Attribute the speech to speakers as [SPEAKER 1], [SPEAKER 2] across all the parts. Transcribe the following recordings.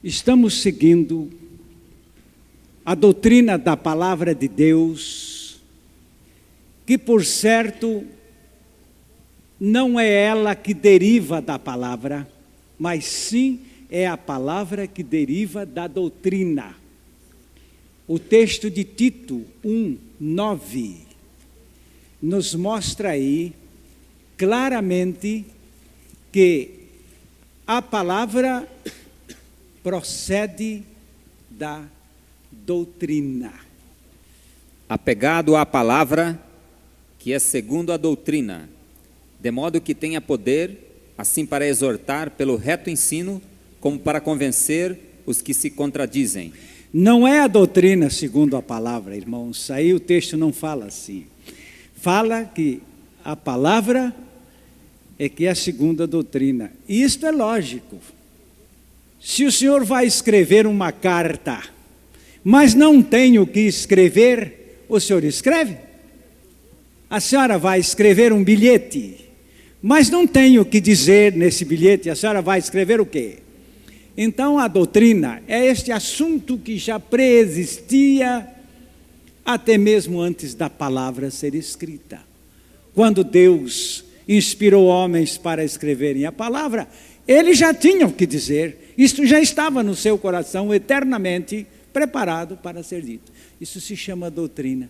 [SPEAKER 1] Estamos seguindo a doutrina da Palavra de Deus, que, por certo, não é ela que deriva da palavra, mas sim é a palavra que deriva da doutrina. O texto de Tito 1:9 nos mostra aí claramente que a palavra procede da doutrina.
[SPEAKER 2] Apegado à palavra, que é segundo a doutrina, de modo que tenha poder, assim para exortar pelo reto ensino, como para convencer os que se contradizem.
[SPEAKER 1] Não é a doutrina segundo a palavra, irmãos. Aí o texto não fala assim. Fala que a palavra é que é a segunda doutrina. E isto é lógico. Se o senhor vai escrever uma carta, mas não tem o que escrever, o senhor escreve? A senhora vai escrever um bilhete, mas não tem o que dizer nesse bilhete, a senhora vai escrever o quê? Então a doutrina é este assunto que já preexistia até mesmo antes da palavra ser escrita. Quando Deus inspirou homens para escreverem a palavra, eles já tinham o que dizer, isto já estava no seu coração eternamente preparado para ser dito. Isso se chama doutrina.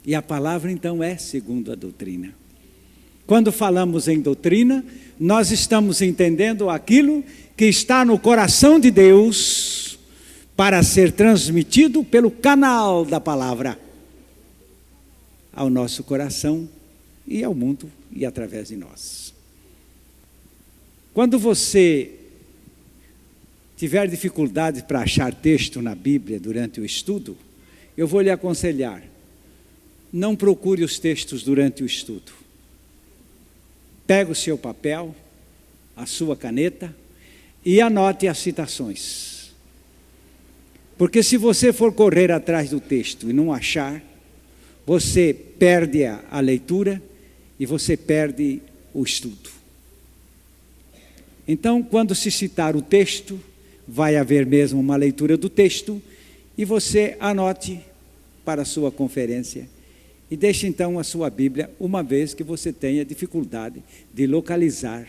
[SPEAKER 1] E a palavra então é segundo a doutrina. Quando falamos em doutrina, nós estamos entendendo aquilo que está no coração de Deus para ser transmitido pelo canal da palavra ao nosso coração e ao mundo e através de nós. Quando você tiver dificuldade para achar texto na Bíblia durante o estudo, eu vou lhe aconselhar, não procure os textos durante o estudo. Pega o seu papel, a sua caneta e anote as citações. Porque se você for correr atrás do texto e não achar, você perde a leitura e você perde o estudo. Então, quando se citar o texto, vai haver mesmo uma leitura do texto e você anote para a sua conferência e deixe então a sua Bíblia, uma vez que você tenha dificuldade de localizar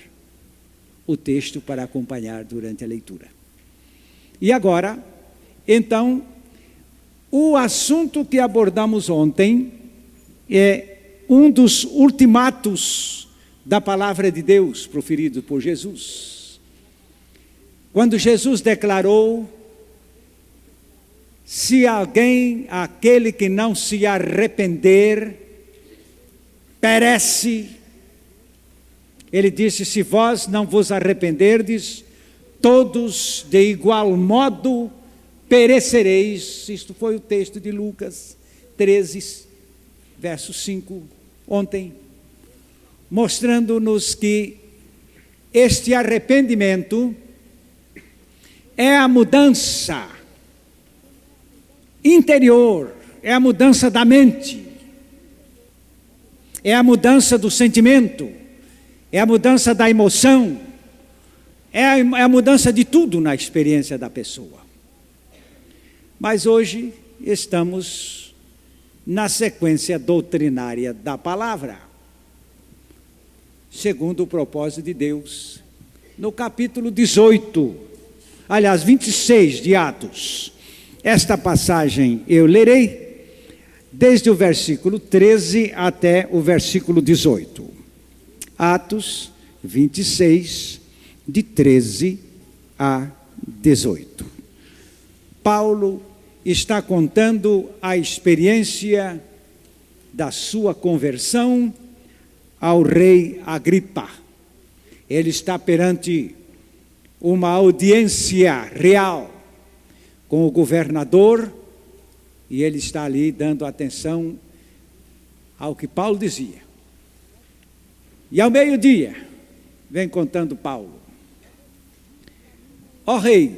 [SPEAKER 1] o texto para acompanhar durante a leitura. E agora, então, o assunto que abordamos ontem é um dos ultimatos da palavra de Deus proferido por Jesus. Quando Jesus declarou: se alguém, aquele que não se arrepender, perece. Ele disse: se vós não vos arrependerdes, todos de igual modo perecereis. Isto foi o texto de Lucas 13, verso 5, ontem, mostrando-nos que este arrependimento é a mudança interior, é a mudança da mente, é a mudança do sentimento, é a mudança da emoção, é a mudança de tudo na experiência da pessoa. Mas hoje estamos na sequência doutrinária da palavra, segundo o propósito de Deus, no capítulo 26 de Atos. Esta passagem eu lerei desde o versículo 13 até o versículo 18. Atos 26, de 13 a 18. Paulo está contando a experiência da sua conversão ao rei Agripa. Ele está perante uma audiência real com o governador, e ele está ali dando atenção ao que Paulo dizia. E ao meio-dia, vem contando Paulo: ó rei,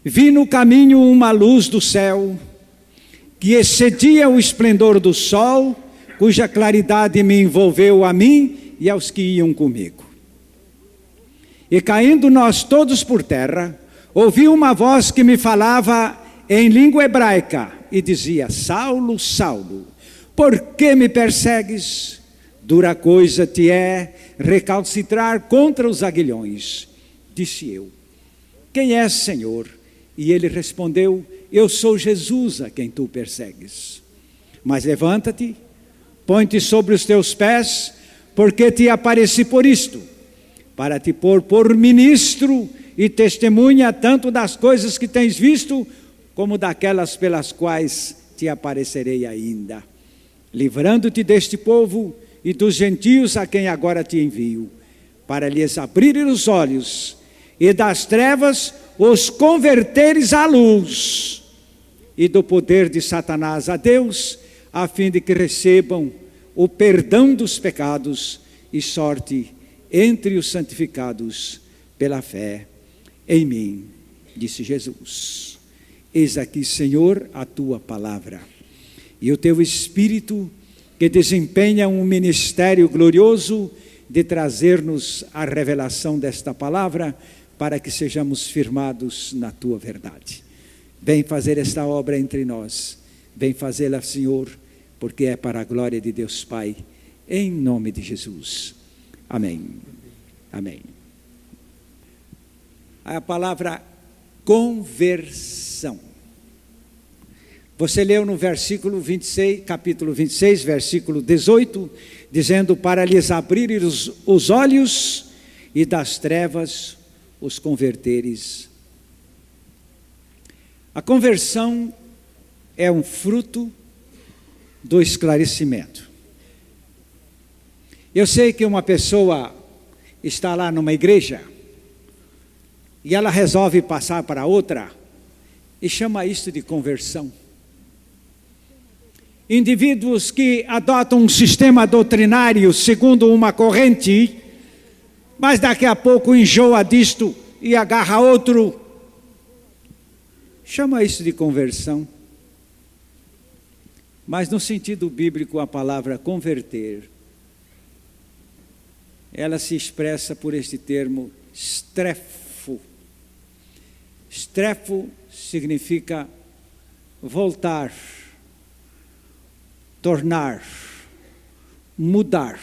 [SPEAKER 1] vi no caminho uma luz do céu, que excedia o esplendor do sol, cuja claridade me envolveu a mim e aos que iam comigo. E caindo nós todos por terra, ouvi uma voz que me falava em língua hebraica e dizia: Saulo, Saulo, por que me persegues? Dura coisa te é recalcitrar contra os aguilhões. Disse eu: quem és, Senhor? E ele respondeu: eu sou Jesus a quem tu persegues. Mas levanta-te, põe-te sobre os teus pés, porque te apareci por isto, para te pôr por ministro e testemunha tanto das coisas que tens visto, como daquelas pelas quais te aparecerei ainda, livrando-te deste povo e dos gentios a quem agora te envio, para lhes abrir os olhos e das trevas os converteres à luz, e do poder de Satanás a Deus, a fim de que recebam o perdão dos pecados e sorte entre os santificados pela fé em mim, disse Jesus. Eis aqui, Senhor, a tua palavra, e o teu Espírito que desempenha um ministério glorioso de trazer-nos a revelação desta palavra, para que sejamos firmados na tua verdade. Vem fazer esta obra entre nós, vem fazê-la, Senhor, porque é para a glória de Deus Pai, em nome de Jesus. Amém. Amém. A palavra conversão. Você leu no versículo 26, capítulo 26, versículo 18, dizendo: para lhes abrir os olhos e das trevas os converteres. A conversão é um fruto do esclarecimento. Eu sei que uma pessoa está lá numa igreja e ela resolve passar para outra e chama isso de conversão. Indivíduos que adotam um sistema doutrinário segundo uma corrente, mas daqui a pouco enjoa disto e agarra outro, chama isso de conversão. Mas no sentido bíblico, a palavra converter, ela se expressa por este termo strefo. Strefo significa voltar, tornar, mudar.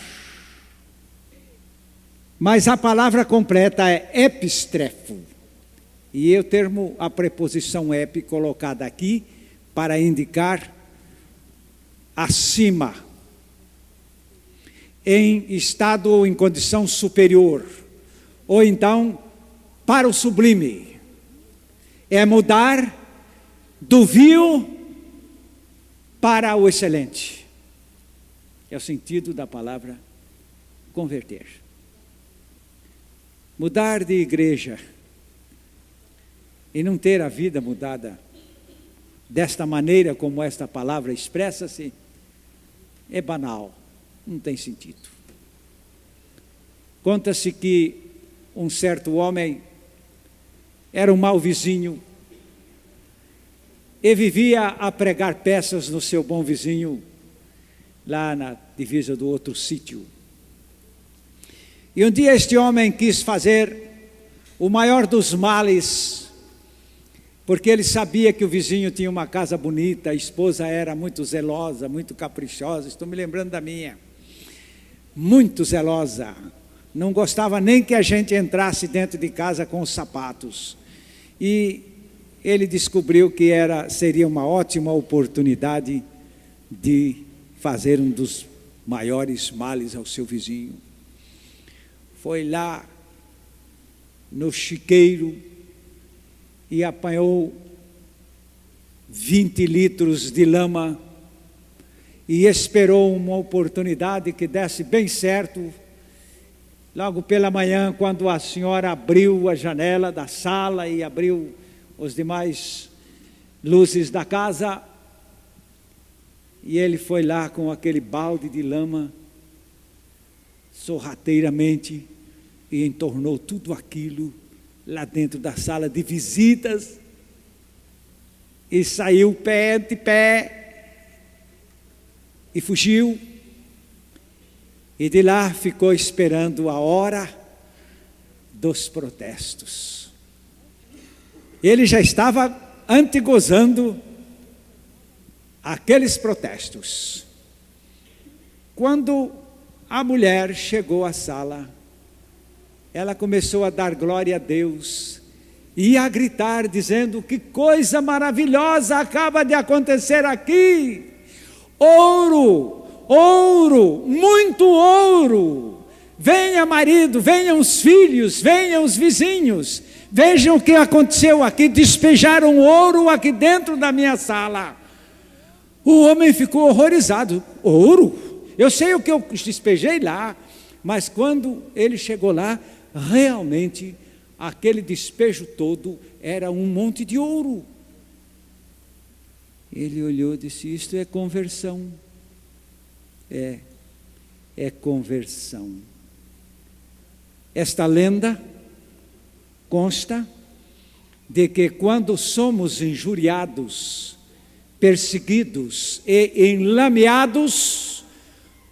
[SPEAKER 1] Mas a palavra completa é epistrefo. E o termo, a preposição epi, colocada aqui, para indicar acima, em estado ou em condição superior, ou então para o sublime. É mudar do vil para o excelente. É o sentido da palavra converter. Mudar de igreja e não ter a vida mudada desta maneira como esta palavra expressa-se, é banal, não tem sentido. Conta-se que um certo homem era um mau vizinho e vivia a pregar peças no seu bom vizinho, lá na divisa do outro sítio. E um dia este homem quis fazer o maior dos males, porque ele sabia que o vizinho tinha uma casa bonita, a esposa era muito zelosa, muito caprichosa, estou me lembrando da minha, muito zelosa, não gostava nem que a gente entrasse dentro de casa com os sapatos. E ele descobriu que seria uma ótima oportunidade de fazer um dos maiores males ao seu vizinho. Foi lá no chiqueiro e apanhou 20 litros de lama e esperou uma oportunidade que desse bem certo. Logo pela manhã, quando a senhora abriu a janela da sala e abriu os demais luzes da casa, e ele foi lá com aquele balde de lama, sorrateiramente, e entornou tudo aquilo lá dentro da sala de visitas, e saiu pé ante pé, e fugiu, e de lá ficou esperando a hora dos protestos. Ele já estava antegozando aqueles protestos. Quando a mulher chegou à sala, ela começou a dar glória a Deus e a gritar, dizendo: que coisa maravilhosa acaba de acontecer aqui! Ouro, ouro, muito ouro! Venha marido, venham os filhos, venham os vizinhos, vejam o que aconteceu aqui, despejaram ouro aqui dentro da minha sala. O homem ficou horrorizado. Ouro? Eu sei o que eu despejei lá, mas quando ele chegou lá, realmente aquele despejo todo era um monte de ouro. Ele olhou e disse: isto é conversão. É conversão. Esta lenda consta de que quando somos injuriados, perseguidos e enlameados,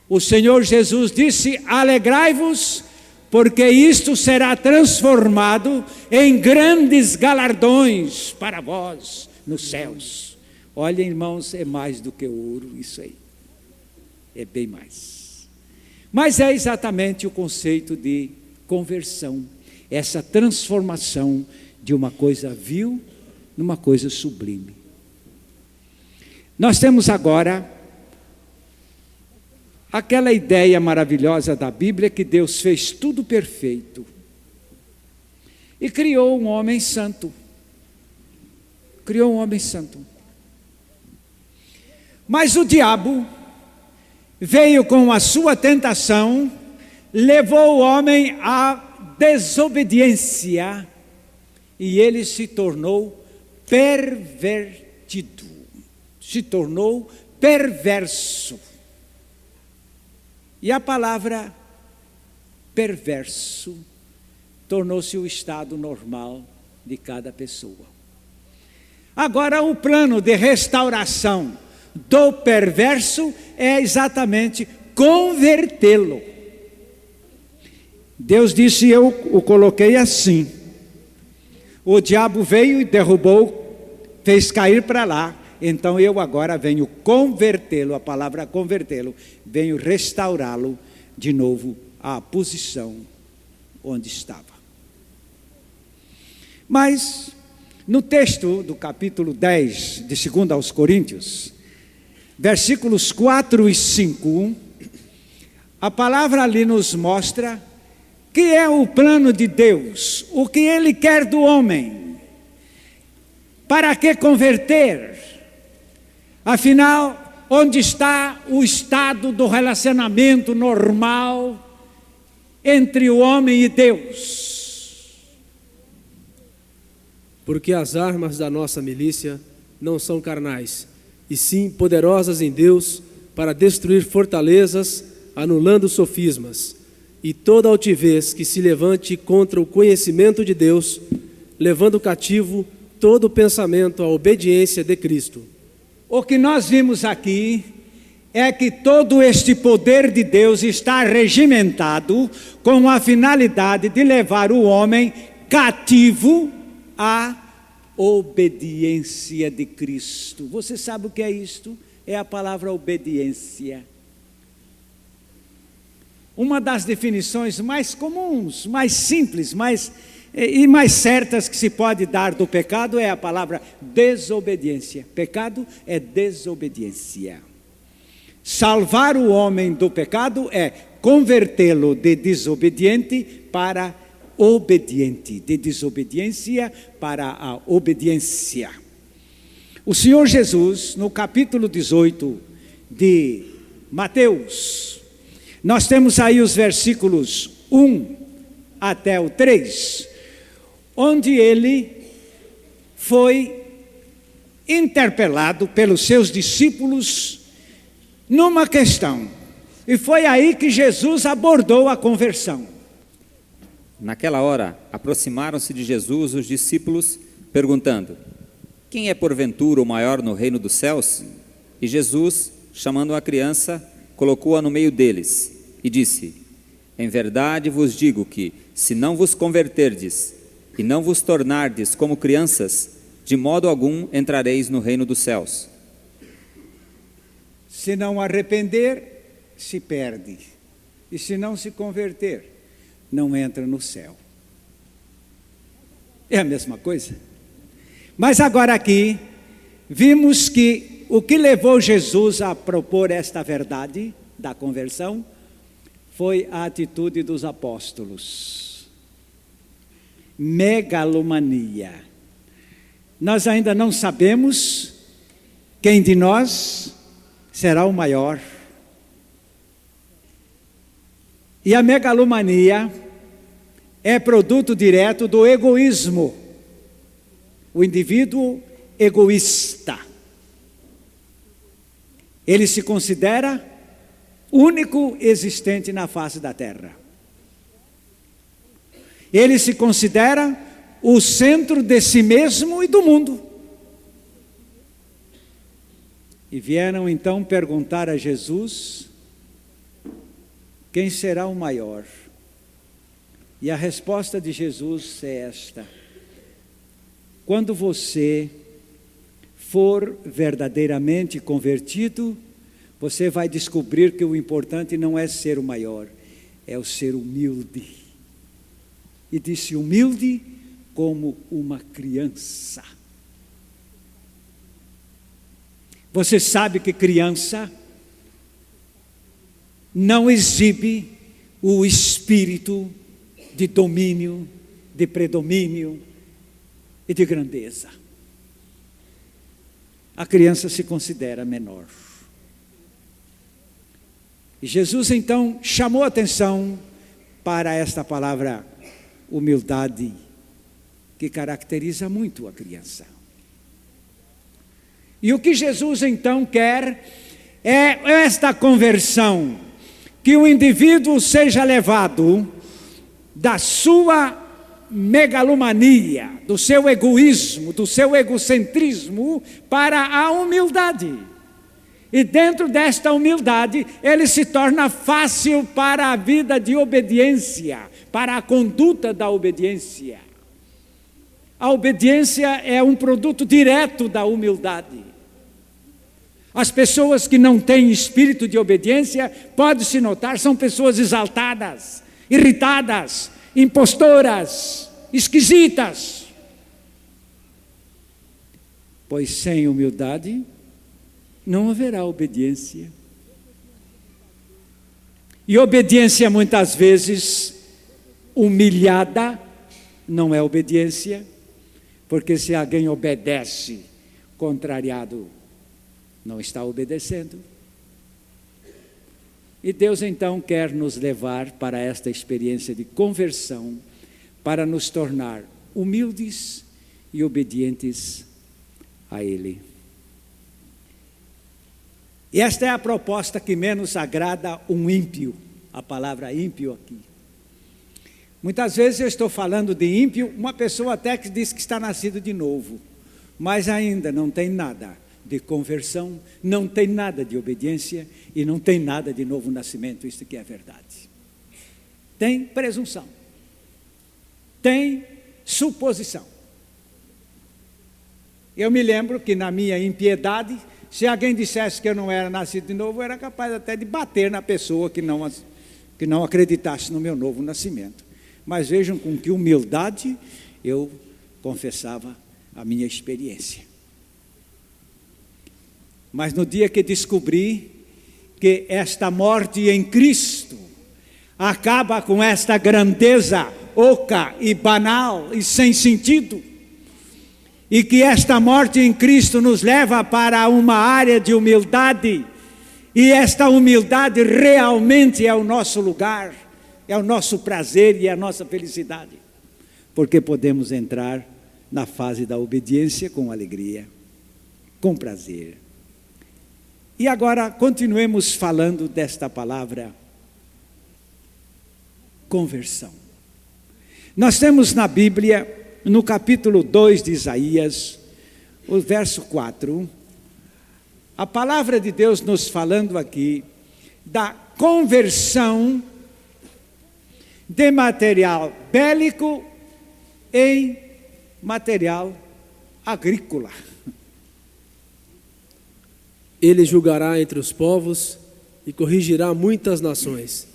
[SPEAKER 1] o Senhor Jesus disse: alegrai-vos, porque isto será transformado em grandes galardões para vós nos céus. Olha, irmãos, é mais do que ouro isso aí. É bem mais. Mas é exatamente o conceito de conversão, essa transformação de uma coisa vil numa coisa sublime. Nós temos agora aquela ideia maravilhosa da Bíblia que Deus fez tudo perfeito e criou um homem santo. Criou um homem santo. Mas o diabo veio com a sua tentação, levou o homem à desobediência e ele se tornou pervertido, se tornou perverso. E a palavra perverso tornou-se o estado normal de cada pessoa. Agora, o plano de restauração do perverso é exatamente convertê-lo. Deus disse: eu o coloquei assim. O diabo veio e derrubou, fez cair para lá. Então eu agora venho convertê-lo, a palavra convertê-lo, venho restaurá-lo de novo à posição onde estava. Mas, no texto do capítulo 10 de 2 aos Coríntios, versículos 4 e 5, a palavra ali nos mostra que é o plano de Deus, o que Ele quer do homem. Para que converter? Afinal, onde está o estado do relacionamento normal entre o homem e Deus?
[SPEAKER 3] Porque as armas da nossa milícia não são carnais, e sim poderosas em Deus para destruir fortalezas, anulando sofismas, e toda altivez que se levante contra o conhecimento de Deus, levando cativo todo o pensamento à obediência de Cristo.
[SPEAKER 1] O que nós vimos aqui é que todo este poder de Deus está regimentado com a finalidade de levar o homem cativo à obediência de Cristo. Você sabe o que é isto? É a palavra obediência. Uma das definições mais comuns, mais simples, mais certas que se pode dar do pecado é a palavra desobediência. Pecado é desobediência. Salvar o homem do pecado é convertê-lo de desobediente para obediente, de desobediência para a obediência. O Senhor Jesus, no capítulo 18 de Mateus, nós temos aí os versículos 1 até o 3, onde ele foi interpelado pelos seus discípulos numa questão. E foi aí que Jesus abordou a conversão.
[SPEAKER 2] Naquela hora, aproximaram-se de Jesus os discípulos, perguntando: quem é porventura o maior no reino dos céus? E Jesus, chamando a criança, colocou-a no meio deles e disse: Em verdade vos digo que, se não vos converterdes e não vos tornardes como crianças, de modo algum entrareis no reino dos céus.
[SPEAKER 1] Se não arrepender, se perde. E se não se converter, não entra no céu. É a mesma coisa. Mas agora aqui, vimos que o que levou Jesus a propor esta verdade da conversão foi a atitude dos apóstolos. Megalomania. Nós ainda não sabemos quem de nós será o maior. E a megalomania é produto direto do egoísmo. O indivíduo egoísta. Ele se considera único existente na face da terra. Ele se considera o centro de si mesmo e do mundo. E vieram então perguntar a Jesus: quem será o maior? E a resposta de Jesus é esta: quando você for verdadeiramente convertido, você vai descobrir que o importante não é ser o maior, é o ser humilde. E disse humilde como uma criança. Você sabe que criança não exibe o espírito de domínio, de predomínio e de grandeza. A criança se considera menor. E Jesus então chamou a atenção para esta palavra humildade, que caracteriza muito a criança. E o que Jesus então quer é esta conversão, que o indivíduo seja levado da sua megalomania, do seu egoísmo, do seu egocentrismo, para a humildade. E dentro desta humildade, ele se torna fácil para a vida de obediência, para a conduta da obediência. A obediência é um produto direto da humildade. As pessoas que não têm espírito de obediência, pode-se notar, são pessoas exaltadas, irritadas, impostoras, esquisitas. Pois sem humildade não haverá obediência. E obediência muitas vezes humilhada não é obediência, porque se alguém obedece contrariado, não está obedecendo. E Deus então quer nos levar para esta experiência de conversão, para nos tornar humildes e obedientes a Ele. E esta é a proposta que menos agrada um ímpio, a palavra ímpio aqui. Muitas vezes eu estou falando de ímpio, uma pessoa até que diz que está nascido de novo, mas ainda não tem nada de conversão, não tem nada de obediência e não tem nada de novo nascimento. Isso que é verdade. Tem presunção, tem suposição. Eu me lembro que na minha impiedade, se alguém dissesse que eu não era nascido de novo, eu era capaz até de bater na pessoa que não acreditasse no meu novo nascimento. Mas vejam com que humildade eu confessava a minha experiência. Mas no dia que descobri que esta morte em Cristo acaba com esta grandeza oca e banal e sem sentido, e que esta morte em Cristo nos leva para uma área de humildade, e esta humildade realmente é o nosso lugar, é o nosso prazer e a nossa felicidade, porque podemos entrar na fase da obediência com alegria, com prazer. E agora continuemos falando desta palavra conversão. Nós temos na Bíblia, no capítulo 2 de Isaías, o verso 4, a palavra de Deus nos falando aqui da conversão de material bélico em material agrícola.
[SPEAKER 3] Ele julgará entre os povos e corrigirá muitas nações.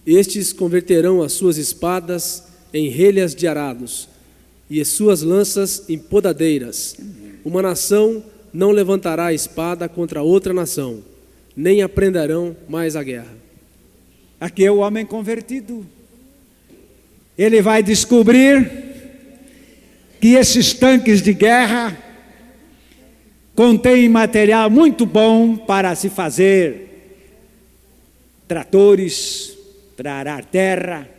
[SPEAKER 3] Estes converterão as suas espadas em relhas de arados e as suas lanças em podadeiras. Uma nação não levantará a espada contra outra nação, nem aprenderão mais a guerra.
[SPEAKER 1] Aqui é o homem convertido. Ele vai descobrir que esses tanques de guerra contêm material muito bom para se fazer tratores, para arar terra,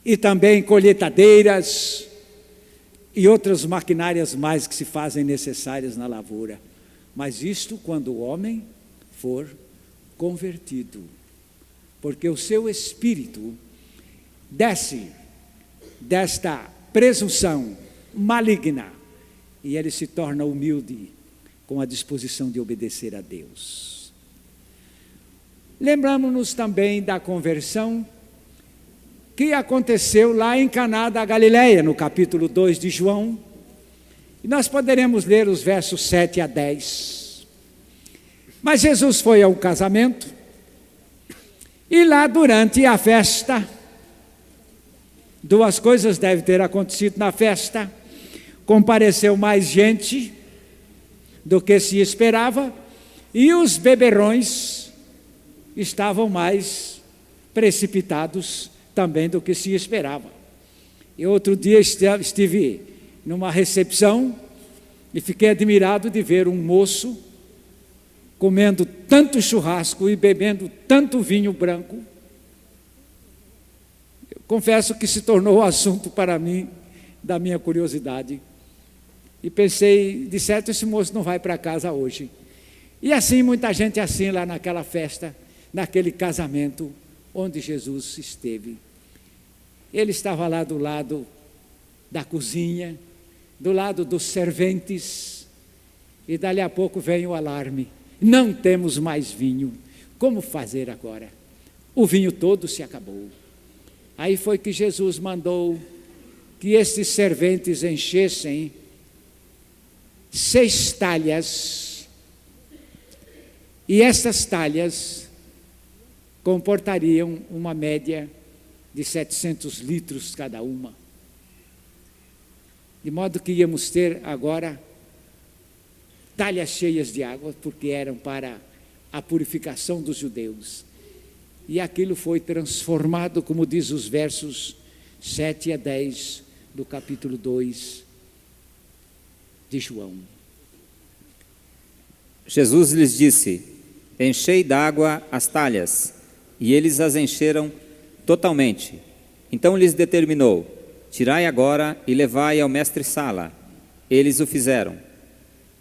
[SPEAKER 1] e também colheitadeiras e outras maquinárias mais que se fazem necessárias na lavoura. Mas isto quando o homem for convertido, porque o seu espírito desce desta presunção maligna e ele se torna humilde com a disposição de obedecer a Deus. Lembramos-nos também da conversão que aconteceu lá em Caná da Galileia, no capítulo 2 de João, e nós poderemos ler os versos 7 a 10. Mas Jesus foi ao casamento, e lá durante a festa, duas coisas devem ter acontecido na festa: compareceu mais gente do que se esperava, e os beberrões estavam mais precipitados também do que se esperava. E outro dia estive numa recepção e fiquei admirado de ver um moço comendo tanto churrasco e bebendo tanto vinho branco. Eu confesso que se tornou o assunto para mim da minha curiosidade. E pensei, de certo esse moço não vai para casa hoje. E assim, muita gente assim lá naquela festa, naquele casamento onde Jesus esteve. Ele estava lá do lado da cozinha, do lado dos serventes, e dali a pouco vem o alarme: não temos mais vinho, como fazer agora? O vinho todo se acabou. Aí foi que Jesus mandou que esses serventes enchessem 6 talhas, e essas talhas comportariam uma média de 700 litros cada uma. De modo que íamos ter agora talhas cheias de água, porque eram para a purificação dos judeus. E aquilo foi transformado, como diz os versos 7 a 10 do capítulo 2 de João.
[SPEAKER 2] Jesus lhes disse: enchei d'água as talhas, e eles as encheram totalmente. Então lhes determinou: tirai agora e levai ao mestre-sala. Eles o fizeram.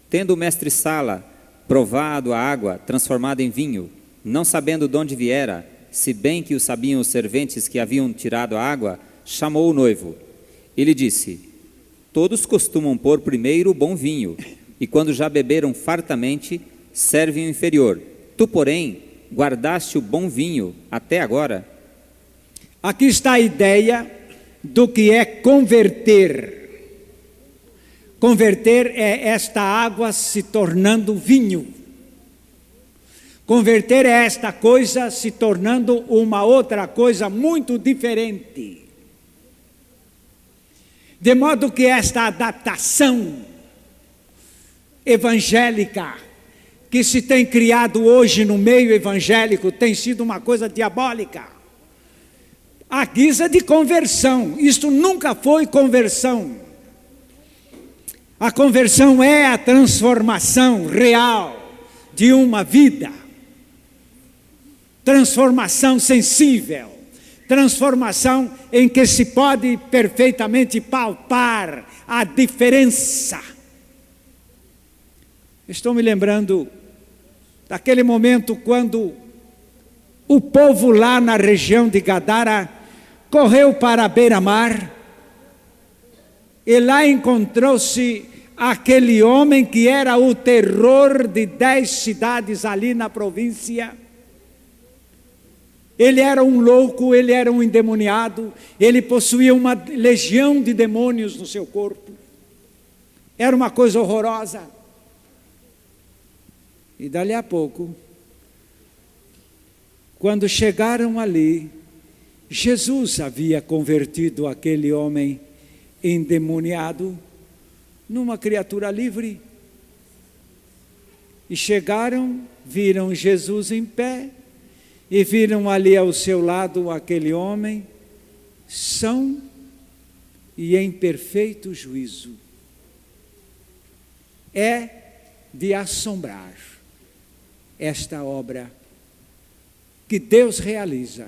[SPEAKER 2] Tendo o mestre-sala provado a água transformada em vinho, não sabendo de onde viera, se bem que o sabiam os serventes que haviam tirado a água, chamou o noivo. Ele disse: todos costumam pôr primeiro o bom vinho, e quando já beberam fartamente, servem o inferior. Tu, porém, guardaste o bom vinho até agora.
[SPEAKER 1] Aqui está a ideia do que é converter. Converter é esta água se tornando vinho. Converter é esta coisa se tornando uma outra coisa muito diferente. De modo que esta adaptação evangélica que se tem criado hoje no meio evangélico tem sido uma coisa diabólica. A guisa de conversão. Isto nunca foi conversão. A conversão é a transformação real de uma vida. Transformação sensível. Transformação em que se pode perfeitamente palpar a diferença. Estou me lembrando daquele momento quando o povo lá na região de Gadara correu para a beira-mar, e lá encontrou-se aquele homem que era o terror de 10 cidades ali na província. ele era um louco, ele era um endemoniado, ele possuía uma legião de demônios no seu corpo. Era uma coisa horrorosa. E dali a pouco, quando chegaram ali, Jesus havia convertido aquele homem endemoniado numa criatura livre. E chegaram, viram Jesus em pé, e viram ali ao seu lado aquele homem, são e em perfeito juízo. É de assombrar esta obra que Deus realiza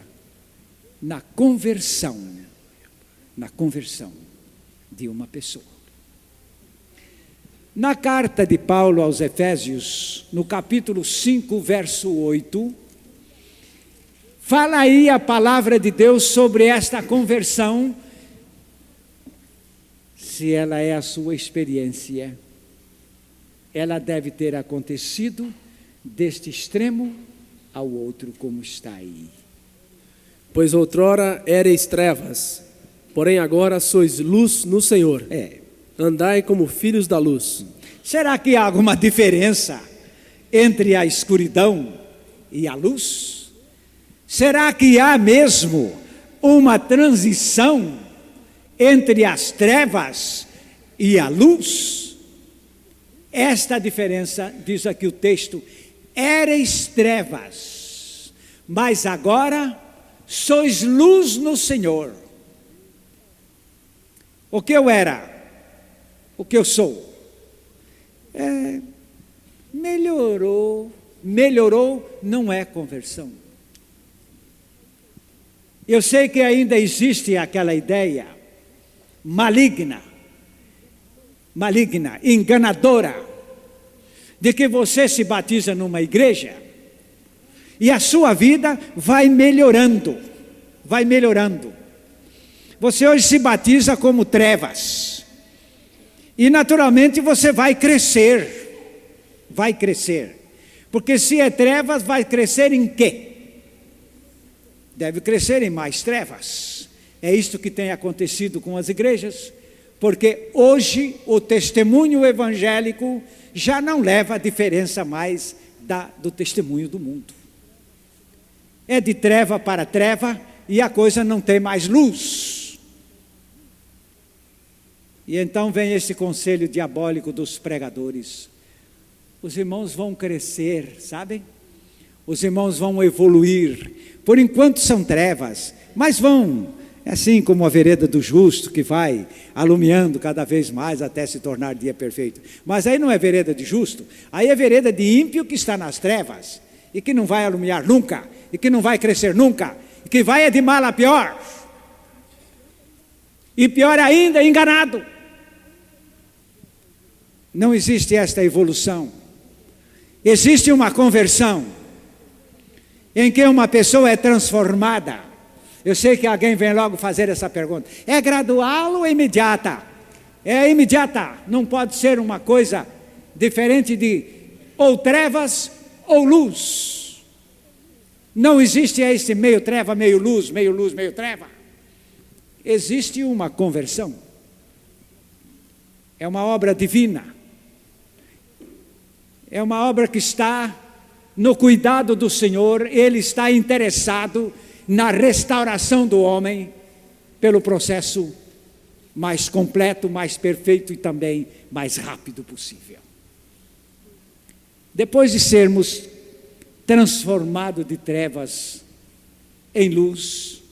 [SPEAKER 1] na conversão de uma pessoa. Na carta de Paulo aos Efésios, no capítulo 5, verso 8, fala aí a palavra de Deus sobre esta conversão, se ela é a sua experiência. Ela deve ter acontecido deste extremo ao outro, como está aí.
[SPEAKER 3] Pois outrora ereis trevas, porém agora sois luz no Senhor. Andai como filhos da luz.
[SPEAKER 1] Será que há alguma diferença entre a escuridão e a luz? Será que há mesmo uma transição entre as trevas e a luz? Esta diferença, diz aqui o texto, ereis trevas, mas agora sois luz no Senhor. O que eu era? O que eu sou? Melhorou não é conversão. Eu sei que ainda existe aquela ideia maligna, enganadora, de que você se batiza numa igreja e a sua vida vai melhorando. Você hoje se batiza como trevas. E naturalmente você vai crescer, porque se é trevas, vai crescer em quê? Deve crescer em mais trevas. É isto que tem acontecido com as igrejas, porque hoje o testemunho evangélico já não leva a diferença mais do testemunho do mundo. É de treva para treva e a coisa não tem mais luz. E então vem esse conselho diabólico dos pregadores. Os irmãos vão crescer, sabem? Os irmãos vão evoluir. Por enquanto são trevas, mas vão. É assim como a vereda do justo, que vai alumiando cada vez mais até se tornar dia perfeito. Mas aí não é vereda de justo, aí é vereda de ímpio que está nas trevas, e que não vai alumiar nunca, e que não vai crescer nunca, e que vai de mal a pior. E pior ainda, enganado. Não existe esta evolução. Existe uma conversão, em que uma pessoa é transformada. Eu sei que alguém vem logo fazer essa pergunta. É gradual ou imediata? É imediata. Não pode ser uma coisa diferente de ou trevas ou luz. Não existe esse meio treva, meio luz, meio treva. Existe uma conversão. É uma obra divina. É uma obra que está no cuidado do Senhor. Ele está interessado na restauração do homem pelo processo mais completo, mais perfeito e também mais rápido possível. Depois de sermos transformados de trevas em luz,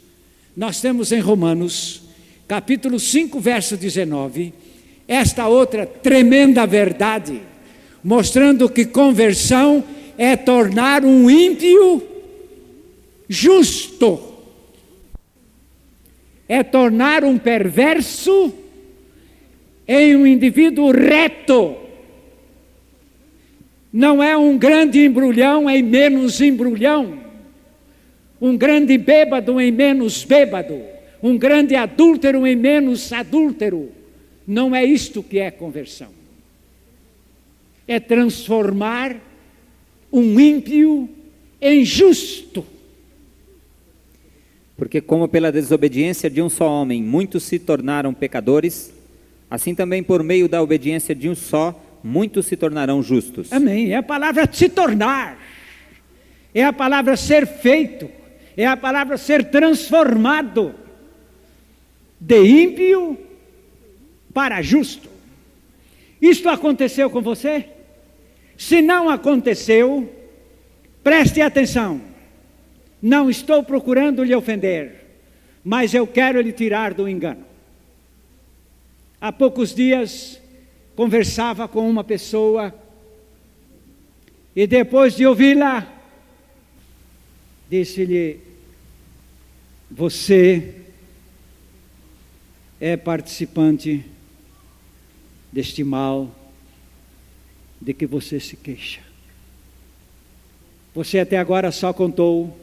[SPEAKER 1] nós temos em Romanos, capítulo 5, verso 19, esta outra tremenda verdade, mostrando que conversão é tornar um ímpio justo, é tornar um perverso em um indivíduo reto. Não é um grande embrulhão em menos embrulhão, um grande bêbado em menos bêbado, um grande adúltero em menos adúltero. Não é isto que é conversão. É transformar um ímpio em justo.
[SPEAKER 2] Porque como pela desobediência de um só homem muitos se tornaram pecadores, assim também por meio da obediência de um só, muitos se tornarão justos.
[SPEAKER 1] Amém. É a palavra se tornar. É a palavra ser feito. É a palavra ser transformado. De ímpio para justo. Isto aconteceu com você? Se não aconteceu, preste atenção. Não estou procurando lhe ofender, mas eu quero lhe tirar do engano. Há poucos dias, conversava com uma pessoa, e depois de ouvi-la, disse-lhe: você é participante deste mal de que você se queixa. Você até agora só contou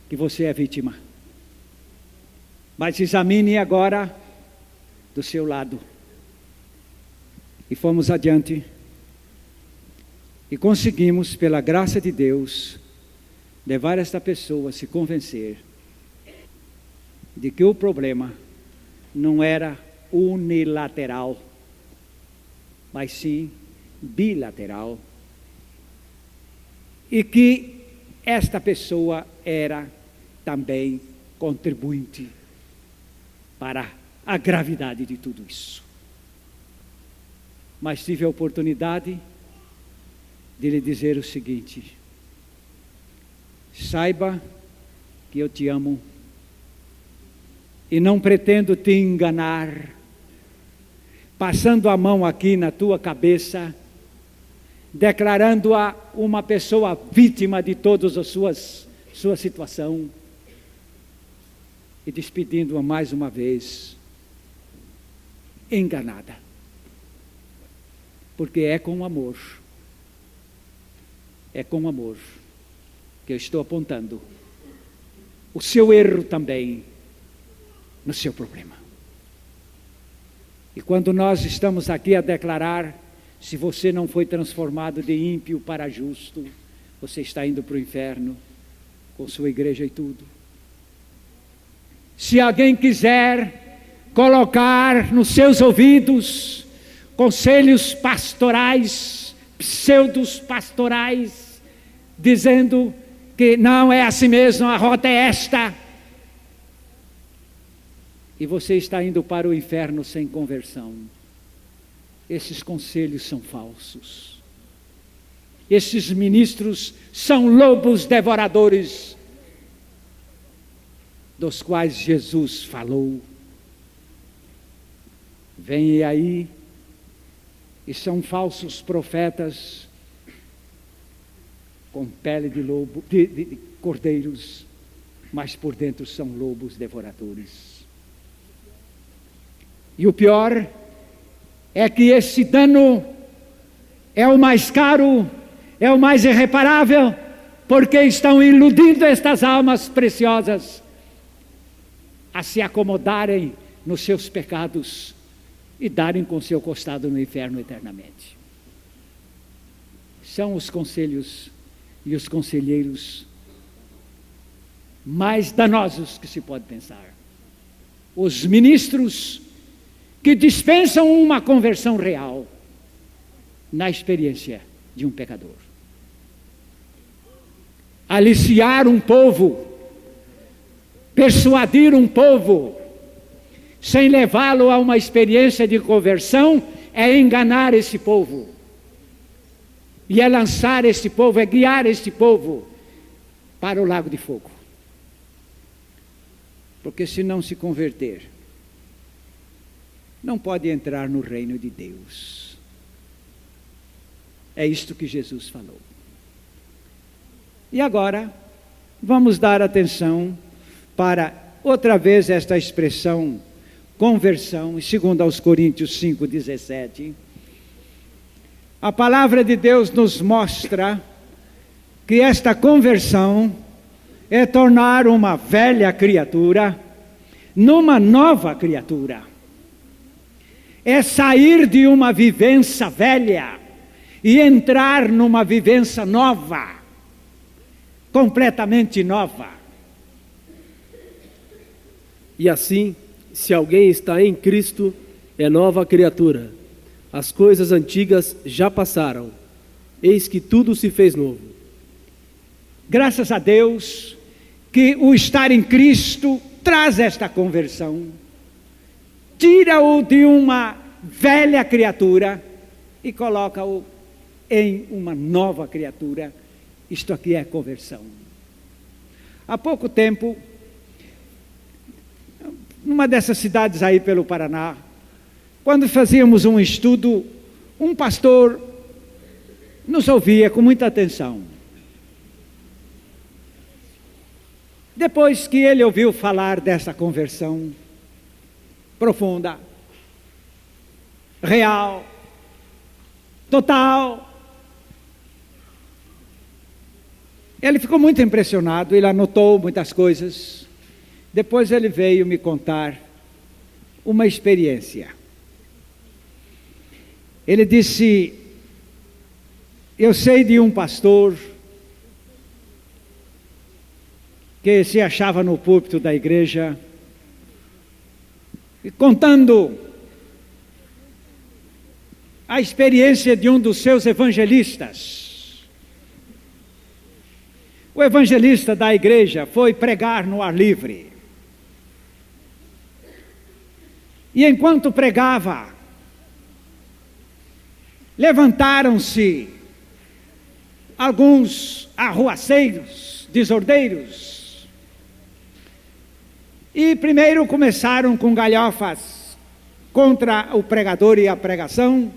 [SPEAKER 1] que você é vítima. Mas examine agora do seu lado. E fomos adiante. E conseguimos, pela graça de Deus, levar esta pessoa a se convencer de que o problema não era unilateral, mas sim bilateral. E que esta pessoa era também contribuinte para a gravidade de tudo isso. Mas tive a oportunidade de lhe dizer o seguinte: saiba que eu te amo e não pretendo te enganar, passando a mão aqui na tua cabeça, declarando-a uma pessoa vítima de todas as sua situação e despedindo-a mais uma vez enganada. Porque é com amor que eu estou apontando o seu erro também no seu problema. E quando nós estamos aqui a declarar, se você não foi transformado de ímpio para justo, você está indo para o inferno, com sua igreja e tudo. Se alguém quiser colocar nos seus ouvidos conselhos pastorais, pseudos pastorais, dizendo que não é assim mesmo, a rota é esta, e você está indo para o inferno sem conversão, esses conselhos são falsos. Esses ministros são lobos devoradores, dos quais Jesus falou. Vêm aí e são falsos profetas com pele de lobo, de cordeiros, mas por dentro são lobos devoradores. E o pior é que esse dano é o mais caro, é o mais irreparável, porque estão iludindo estas almas preciosas a se acomodarem nos seus pecados e darem com seu costado no inferno eternamente. São os conselhos e os conselheiros mais danosos que se pode pensar. Os ministros que dispensam uma conversão real na experiência de um pecador. Aliciar um povo, persuadir um povo, sem levá-lo a uma experiência de conversão, é enganar esse povo. E é lançar esse povo, é guiar esse povo para o lago de fogo. Porque se não se converter, não pode entrar no reino de Deus. É isto que Jesus falou. E agora, vamos dar atenção para, outra vez, esta expressão, conversão, segundo aos Coríntios 5:17. A palavra de Deus nos mostra que esta conversão é tornar uma velha criatura numa nova criatura. É sair de uma vivência velha e entrar numa vivência nova, completamente nova.
[SPEAKER 3] E assim, se alguém está em Cristo, é nova criatura. As coisas antigas já passaram, eis que tudo se fez novo.
[SPEAKER 1] Graças a Deus que o estar em Cristo traz esta conversão. Tira-o de uma velha criatura e coloca-o em uma nova criatura. Isto aqui é conversão. Há pouco tempo, numa dessas cidades aí pelo Paraná, quando fazíamos um estudo, um pastor nos ouvia com muita atenção. Depois que ele ouviu falar dessa conversão profunda, real, total, ele ficou muito impressionado, ele anotou muitas coisas. Depois ele veio me contar uma experiência. Ele disse: eu sei de um pastor que se achava no púlpito da igreja, contando a experiência de um dos seus evangelistas. O evangelista da igreja foi pregar no ar livre. E enquanto pregava, levantaram-se alguns arruaceiros, desordeiros, e primeiro começaram com galhofas contra o pregador e a pregação,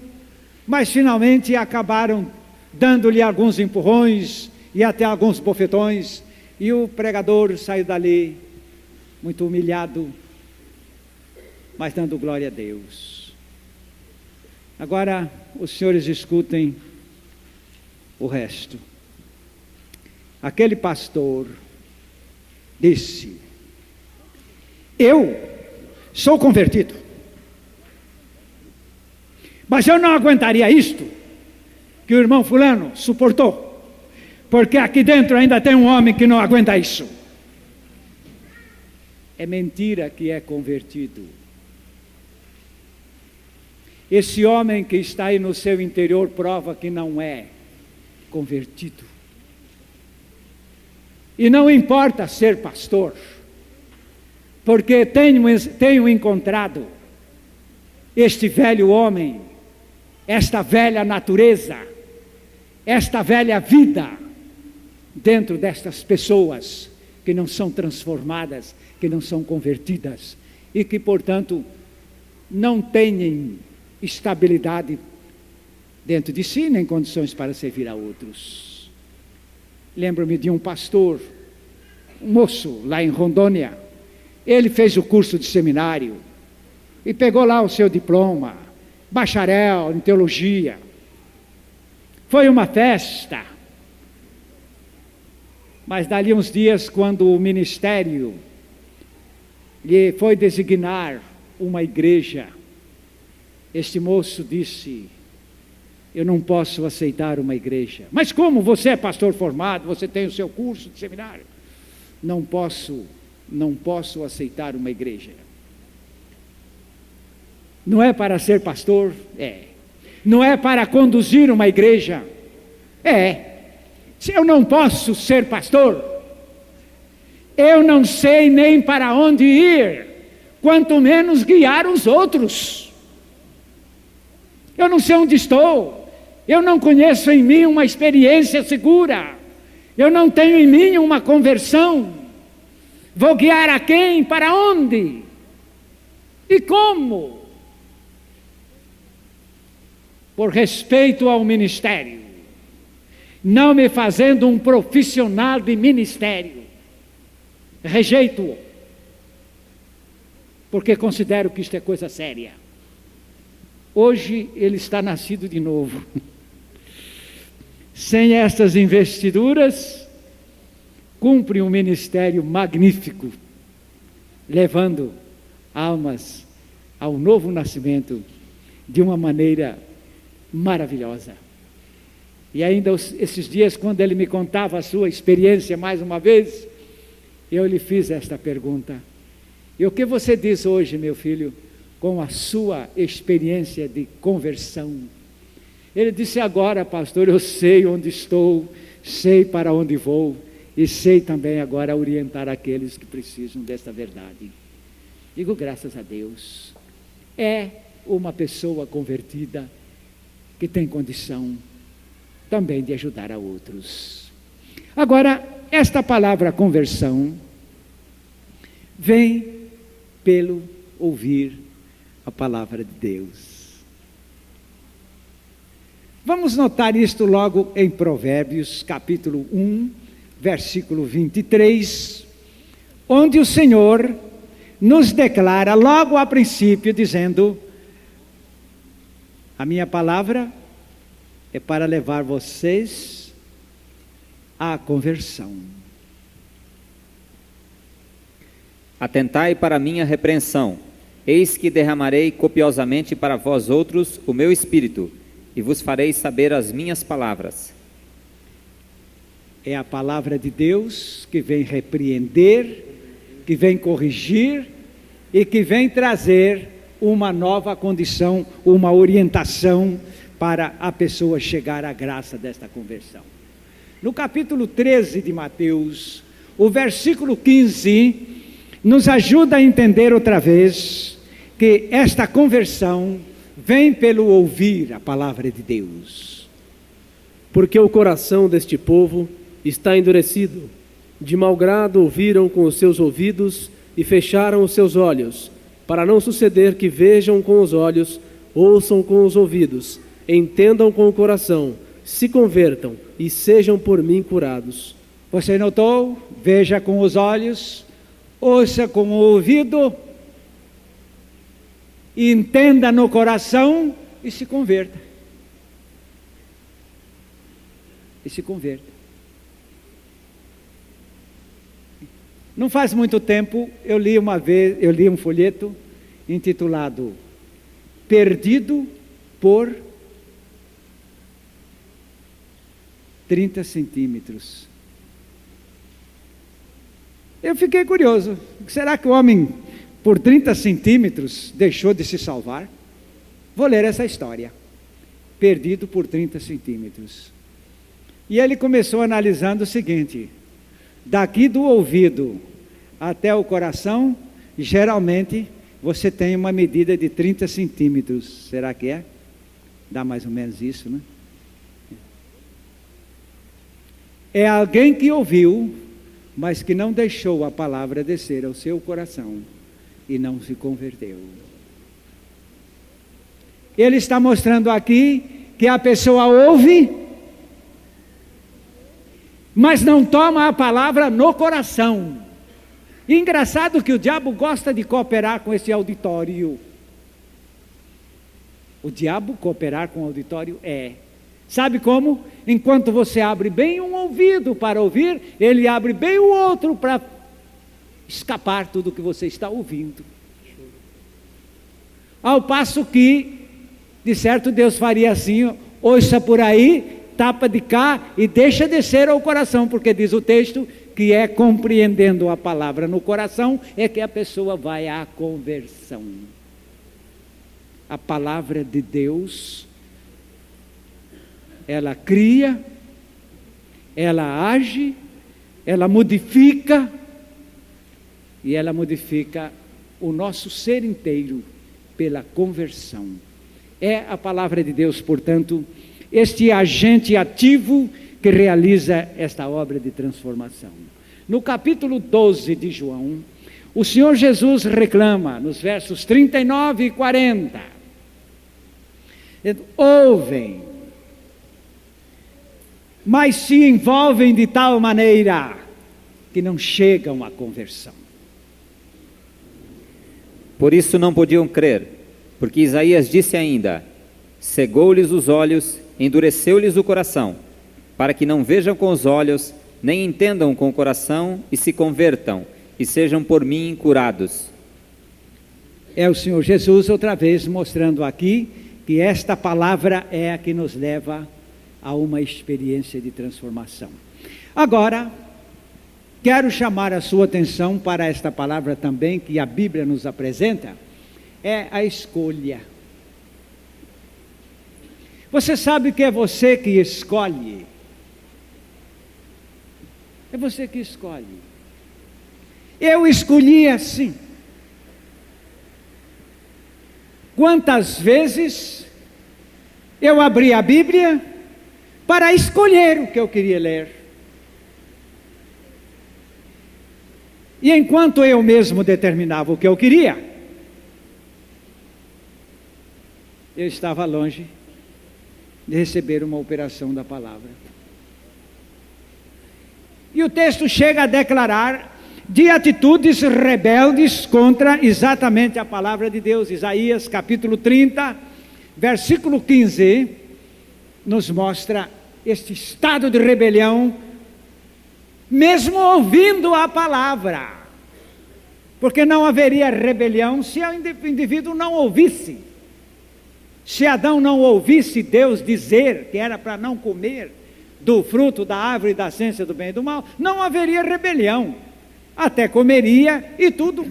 [SPEAKER 1] mas finalmente acabaram dando-lhe alguns empurrões e até alguns bofetões, e o pregador saiu dali muito humilhado, mas dando glória a Deus. Agora, os senhores escutem o resto. Aquele pastor disse: eu sou convertido, mas eu não aguentaria isto que o irmão fulano suportou, porque aqui dentro ainda tem um homem que não aguenta isso. É mentira que é convertido. Esse homem que está aí no seu interior prova que não é convertido. E não importa ser pastor, porque tenho encontrado este velho homem, esta velha natureza, esta velha vida dentro destas pessoas que não são transformadas, que não são convertidas e que, portanto, não têm estabilidade dentro de si, nem condições para servir a outros. Lembro-me de um pastor, um moço lá em Rondônia. Ele fez o curso de seminário e pegou lá o seu diploma, bacharel em teologia. Foi uma festa, mas dali uns dias, quando o ministério lhe foi designar uma igreja, este moço disse: eu não posso aceitar uma igreja. Mas como? Você é pastor formado, você tem o seu curso de seminário. Não posso aceitar uma igreja. Não é para ser pastor? É. Não é para conduzir uma igreja? É. Se eu não posso ser pastor, eu não sei nem para onde ir, quanto menos guiar os outros. Eu não sei onde estou, eu não conheço em mim uma experiência segura, eu não tenho em mim uma conversão. Vou guiar a quem? Para onde? E como? Por respeito ao ministério, não me fazendo um profissional de ministério, rejeito-o, porque considero que isto é coisa séria. Hoje ele está nascido de novo. Sem estas investiduras, cumpre um ministério magnífico, levando almas ao novo nascimento de uma maneira maravilhosa. E ainda esses dias, quando ele me contava a sua experiência mais uma vez, eu lhe fiz esta pergunta: E o que você diz hoje, meu filho, com a sua experiência de conversão? Ele disse: agora, pastor, eu sei onde estou, sei para onde vou, e sei também agora orientar aqueles que precisam dessa verdade. Digo graças a Deus. É uma pessoa convertida que tem condição também de ajudar a outros. Agora, esta palavra conversão vem pelo ouvir a palavra de Deus. Vamos notar isto logo em Provérbios, capítulo 1, versículo 23, onde o Senhor nos declara logo a princípio, dizendo: a minha palavra é para levar vocês à conversão.
[SPEAKER 2] Atentai para a minha repreensão. Eis que derramarei copiosamente para vós outros o meu espírito, e vos farei saber as minhas palavras.
[SPEAKER 1] É a palavra de Deus que vem repreender, que vem corrigir e que vem trazer uma nova condição, uma orientação para a pessoa chegar à graça desta conversão. No capítulo 13 de Mateus, o versículo 15, nos ajuda a entender outra vez que esta conversão vem pelo ouvir a palavra de Deus.
[SPEAKER 3] Porque o coração deste povo está endurecido, de mau grado ouviram com os seus ouvidos e fecharam os seus olhos, para não suceder que vejam com os olhos, ouçam com os ouvidos, entendam com o coração, se convertam e sejam por mim curados.
[SPEAKER 1] Você notou? Veja com os olhos, ouça com o ouvido, entenda no coração e se converta. E se converta. Não faz muito tempo, eu li um folheto intitulado Perdido por 30 centímetros. Eu fiquei curioso. Será que o homem, por 30 centímetros, deixou de se salvar? Vou ler essa história. Perdido por 30 centímetros. E ele começou analisando o seguinte: daqui do ouvido até o coração, geralmente você tem uma medida de 30 centímetros. Será que é? Dá mais ou menos isso, né? É alguém que ouviu, mas que não deixou a palavra descer ao seu coração e não se converteu. Ele está mostrando aqui que a pessoa ouve, mas não toma a palavra no coração. E engraçado que o diabo gosta de cooperar com esse auditório. O diabo cooperar com o auditório sabe como? Enquanto você abre bem um ouvido para ouvir, ele abre bem o outro para escapar tudo que você está ouvindo. Ao passo que, de certo, Deus faria assim: ouça por aí, tapa de cá e deixa descer ao coração, porque diz o texto que é compreendendo a palavra no coração é que a pessoa vai à conversão. A palavra de Deus, ela cria, ela age, ela modifica, e ela modifica o nosso ser inteiro pela conversão. É a palavra de Deus, portanto, este agente ativo que realiza esta obra de transformação. No capítulo 12 de João, o Senhor Jesus reclama, nos versos 39 e 40, ouvem, mas se envolvem de tal maneira que não chegam à conversão.
[SPEAKER 2] Por isso não podiam crer, porque Isaías disse ainda: cegou-lhes os olhos, endureceu-lhes o coração, para que não vejam com os olhos, nem entendam com o coração, e se convertam, e sejam por mim curados.
[SPEAKER 1] É o Senhor Jesus outra vez mostrando aqui que esta palavra é a que nos leva a uma experiência de transformação. Agora, quero chamar a sua atenção para esta palavra também que a Bíblia nos apresenta, é a escolha. Você sabe que é você que escolhe. É você que escolhe. Eu escolhi assim. Quantas vezes eu abri a Bíblia para escolher o que eu queria ler. E enquanto eu mesmo determinava o que eu queria, eu estava longe de receber uma operação da palavra. E o texto chega a declarar de atitudes rebeldes contra exatamente a palavra de Deus. Isaías capítulo 30, versículo 15, nos mostra este estado de rebelião, mesmo ouvindo a palavra. Porque não haveria rebelião se o indivíduo não ouvisse. Se Adão não ouvisse Deus dizer que era para não comer do fruto da árvore da ciência do bem e do mal, não haveria rebelião. Até comeria e tudo.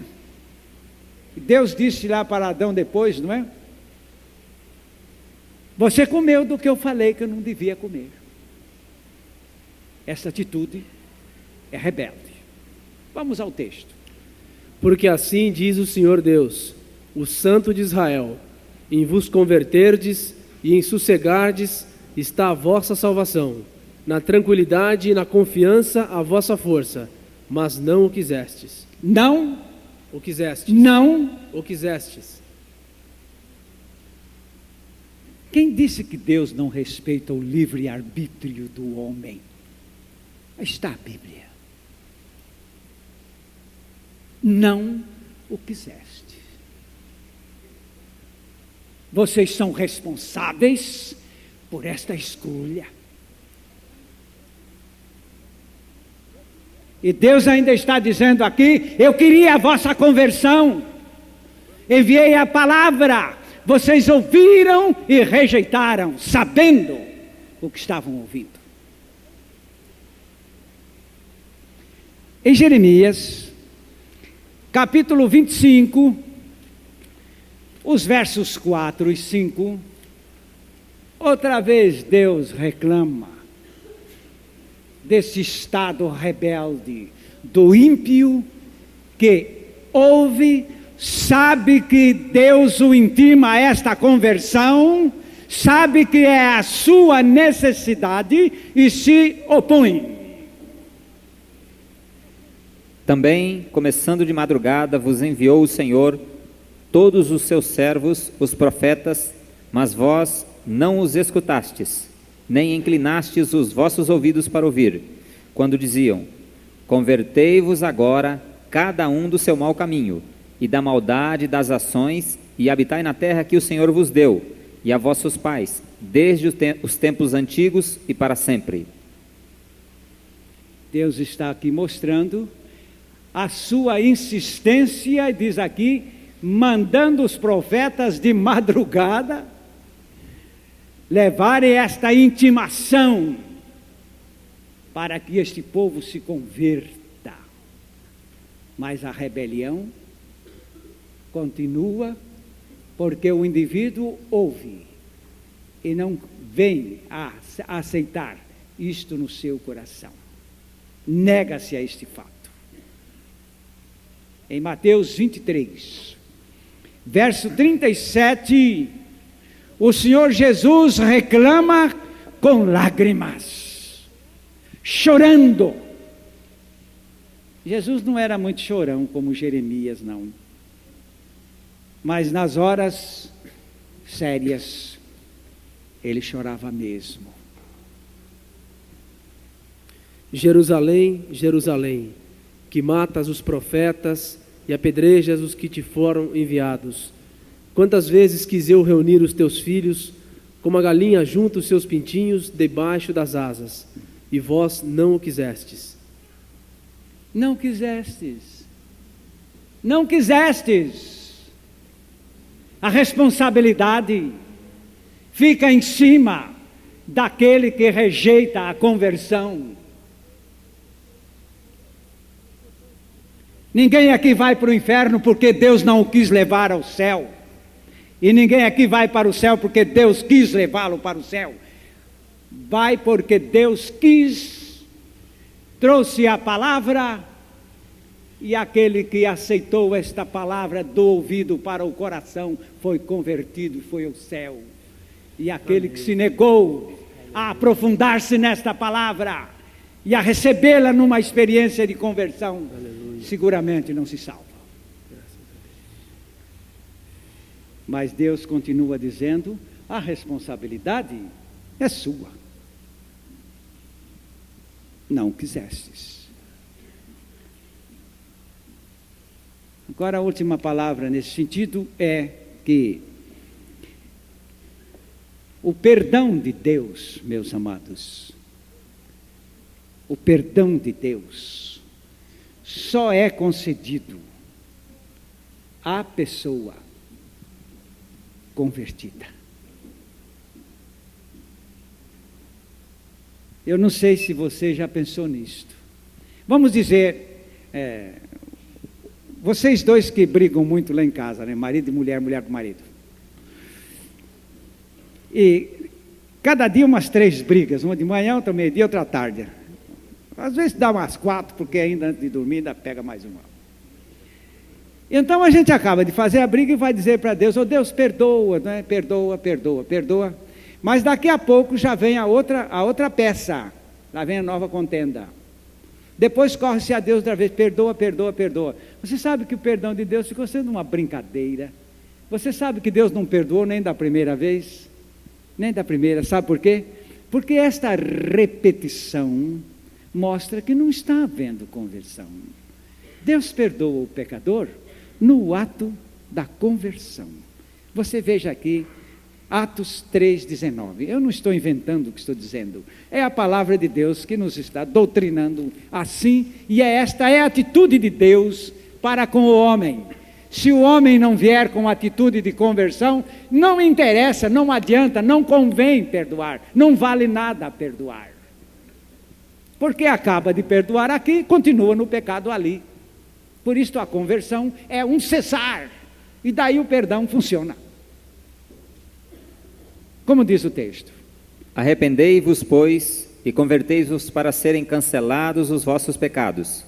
[SPEAKER 1] Deus disse lá para Adão depois, não é? Você comeu do que eu falei que eu não devia comer. Essa atitude é rebelde. Vamos ao texto.
[SPEAKER 3] Porque assim diz o Senhor Deus, o Santo de Israel: em vos converterdes e em sossegardes está a vossa salvação, na tranquilidade e na confiança a vossa força, mas não o quisestes.
[SPEAKER 1] Não
[SPEAKER 3] o quisestes.
[SPEAKER 1] Não
[SPEAKER 3] o quisestes.
[SPEAKER 1] Quem disse que Deus não respeita o livre-arbítrio do homem? Está a Bíblia. Não o quiseste. Vocês são responsáveis por esta escolha. E Deus ainda está dizendo aqui: eu queria a vossa conversão, enviei a palavra, vocês ouviram e rejeitaram, sabendo o que estavam ouvindo. Em Jeremias, capítulo 25, os versos 4 e 5, outra vez Deus reclama desse estado rebelde do ímpio que ouve, sabe que Deus o intima a esta conversão, sabe que é a sua necessidade e se opõe.
[SPEAKER 2] Também, começando de madrugada, vos enviou o Senhor todos os seus servos, os profetas, mas vós não os escutastes, nem inclinastes os vossos ouvidos para ouvir, quando diziam: convertei-vos agora, cada um do seu mau caminho, e da maldade das ações, e habitai na terra que o Senhor vos deu, e a vossos pais, desde os tempos antigos e para sempre.
[SPEAKER 1] Deus está aqui mostrando a sua insistência, diz aqui, mandando os profetas de madrugada levarem esta intimação para que este povo se converta. Mas a rebelião continua, porque o indivíduo ouve e não vem a aceitar isto no seu coração. Nega-se a este fato. Em Mateus 23, verso 37, o Senhor Jesus reclama com lágrimas, chorando. Jesus não era muito chorão como Jeremias, não. Mas nas horas sérias, ele chorava mesmo.
[SPEAKER 3] Jerusalém, Jerusalém, que matas os profetas e apedrejas os que te foram enviados. Quantas vezes quis eu reunir os teus filhos, como a galinha junta os seus pintinhos debaixo das asas, e vós não o quisestes.
[SPEAKER 1] Não quisestes. Não quisestes. A responsabilidade fica em cima daquele que rejeita a conversão. Ninguém aqui vai para o inferno porque Deus não o quis levar ao céu. E ninguém aqui vai para o céu porque Deus quis levá-lo para o céu. Vai porque Deus quis, trouxe a palavra, e aquele que aceitou esta palavra do ouvido para o coração foi convertido, foi ao céu. E aquele que se negou a aprofundar-se nesta palavra e a recebê-la numa experiência de conversão, seguramente não se salva. Mas Deus continua dizendo: a responsabilidade é sua. Não quisestes. Agora a última palavra nesse sentido é que o perdão de Deus, meus amados, o perdão de Deus só é concedido à pessoa convertida. Eu não sei se você já pensou nisto. Vamos dizer, vocês dois que brigam muito lá em casa, né? Marido e mulher, mulher com marido. E cada dia umas 3 brigas, uma de manhã, outra meio-dia, outra à tarde. Às vezes dá umas 4, porque ainda antes de dormir ainda pega mais uma. Então a gente acaba de fazer a briga e vai dizer para Deus: oh Deus, perdoa, né? Perdoa, perdoa, perdoa. Mas daqui a pouco já vem a outra peça, lá vem a nova contenda. Depois corre-se a Deus outra vez: perdoa, perdoa, perdoa. Você sabe que o perdão de Deus ficou sendo uma brincadeira. Você sabe que Deus não perdoou nem da primeira vez, nem da primeira. Sabe por quê? Porque esta repetição mostra que não está havendo conversão. Deus perdoa o pecador no ato da conversão. Você veja aqui Atos 3,19. Eu não estou inventando o que estou dizendo. É a palavra de Deus que nos está doutrinando assim, e esta é a atitude de Deus para com o homem. Se o homem não vier com atitude de conversão, não interessa, não adianta, não convém perdoar, não vale nada perdoar. Porque acaba de perdoar aqui, continua no pecado ali. Por isso a conversão é um cessar, e daí o perdão funciona. Como diz o texto:
[SPEAKER 2] arrependei-vos, pois, e convertei-vos para serem cancelados os vossos pecados.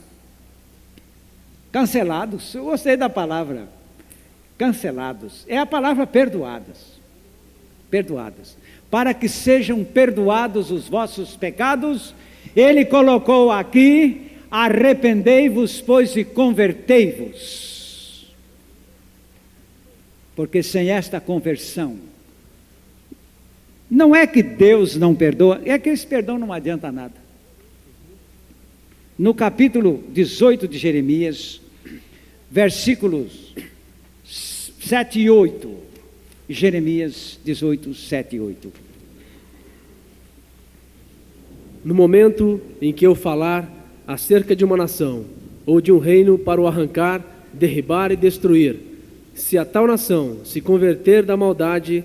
[SPEAKER 1] Cancelados, eu gostei da palavra, cancelados, é a palavra perdoadas, perdoadas, para que sejam perdoados os vossos pecados. Ele colocou aqui: arrependei-vos, pois, e convertei-vos, porque sem esta conversão, não é que Deus não perdoa, é que esse perdão não adianta nada. No capítulo 18 de Jeremias, versículos 7 e 8, Jeremias 18, 7 e 8.
[SPEAKER 3] No momento em que eu falar acerca de uma nação, ou de um reino para o arrancar, derribar e destruir, se a tal nação se converter da maldade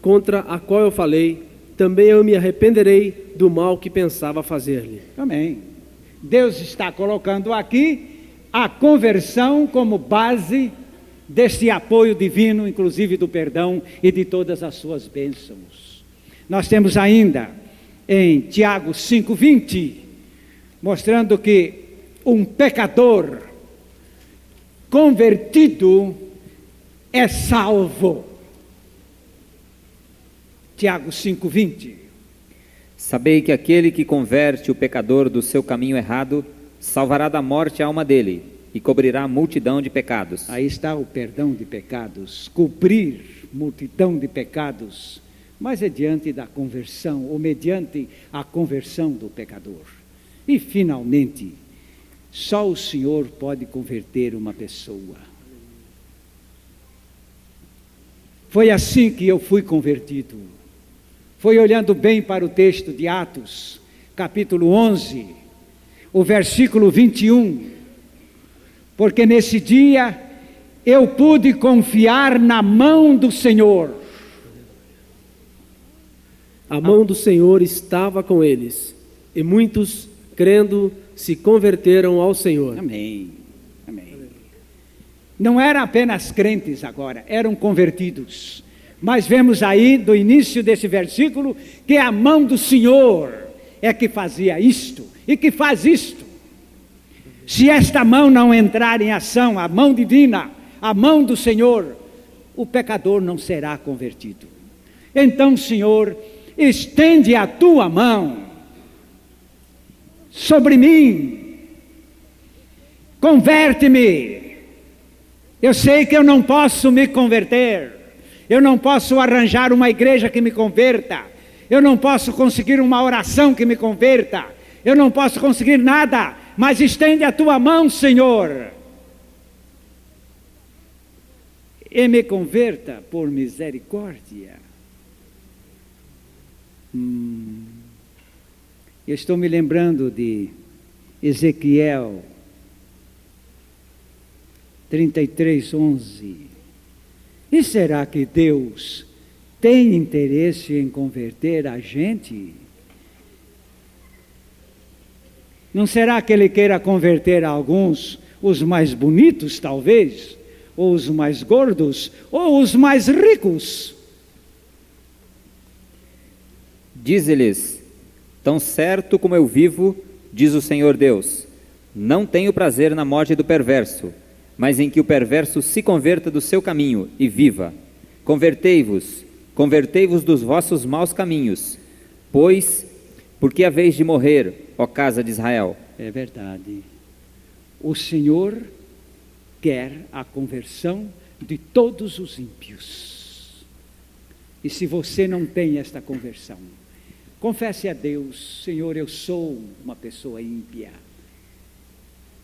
[SPEAKER 3] contra a qual eu falei, também eu me arrependerei do mal que pensava fazer-lhe.
[SPEAKER 1] Amém. Deus está colocando aqui a conversão como base deste apoio divino, inclusive do perdão e de todas as suas bênçãos. Nós temos ainda em Tiago 5,20, mostrando que um pecador convertido é salvo. Tiago 5,20.
[SPEAKER 2] Sabei que aquele que converte o pecador do seu caminho errado, salvará da morte a alma dele, e cobrirá a multidão de pecados.
[SPEAKER 1] Aí está o perdão de pecados, cobrir multidão de pecados, mas é diante da conversão, ou mediante a conversão do pecador. E finalmente, só o Senhor pode converter uma pessoa. Foi assim que eu fui convertido. Foi olhando bem para o texto de Atos, capítulo 11, o versículo 21, porque nesse dia eu pude confiar na mão do Senhor.
[SPEAKER 3] A mão do Senhor estava com eles, e muitos, crendo, se converteram ao Senhor.
[SPEAKER 1] Amém. Amém. Não eram apenas crentes agora, eram convertidos. Mas vemos aí, do início desse versículo, que a mão do Senhor é que fazia isto e que faz isto. Se esta mão não entrar em ação, a mão divina, a mão do Senhor, o pecador não será convertido. Então, Senhor, estende a tua mão sobre mim, converte-me. Eu sei que eu não posso me converter, eu não posso arranjar uma igreja que me converta, eu não posso conseguir uma oração que me converta, eu não posso conseguir nada, mas estende a tua mão, Senhor, e me converta por misericórdia. Eu estou me lembrando de Ezequiel 33:11. E será que Deus tem interesse em converter a gente? Não será que Ele queira converter alguns, os mais bonitos talvez, ou os mais gordos, ou os mais ricos?
[SPEAKER 2] Dize-lhes: tão certo como eu vivo, diz o Senhor Deus, não tenho prazer na morte do perverso, mas em que o perverso se converta do seu caminho e viva. Convertei-vos, convertei-vos dos vossos maus caminhos, pois, porque haveis de morrer, ó casa de Israel.
[SPEAKER 1] É verdade. O Senhor quer a conversão de todos os ímpios. E se você não tem esta conversão, confesse a Deus: Senhor, eu sou uma pessoa ímpia.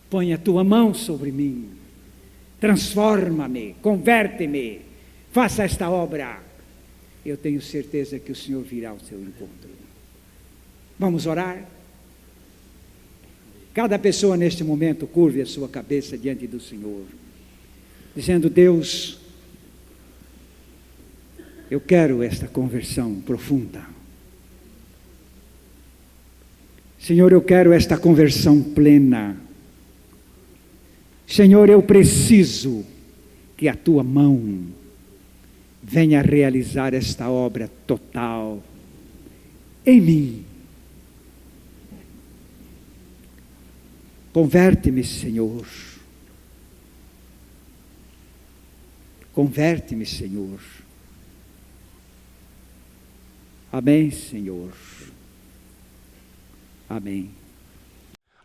[SPEAKER 1] Põe a tua mão sobre mim. Transforma-me, converte-me, faça esta obra. Eu tenho certeza que o Senhor virá ao seu encontro. Vamos orar? Cada pessoa neste momento curve a sua cabeça diante do Senhor, dizendo: Deus, eu quero esta conversão profunda. Senhor, eu quero esta conversão plena. Senhor, eu preciso que a tua mão venha realizar esta obra total em mim. Converte-me, Senhor. Converte-me, Senhor. Amém, Senhor. Amém.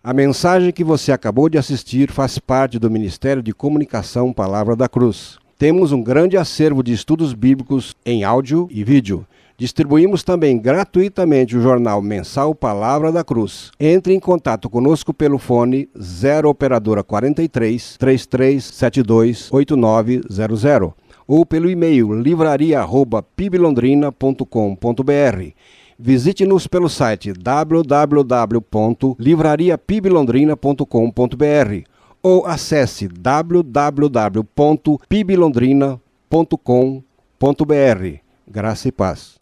[SPEAKER 4] A mensagem que você acabou de assistir faz parte do Ministério de Comunicação Palavra da Cruz. Temos um grande acervo de estudos bíblicos em áudio e vídeo. Distribuímos também gratuitamente o jornal mensal Palavra da Cruz. Entre em contato conosco pelo fone 0 operadora 43 3372 8900 ou pelo e-mail livraria@piblondrina.com.br. Visite-nos pelo site www.livrariapiblondrina.com.br ou acesse www.piblondrina.com.br. Graça e paz.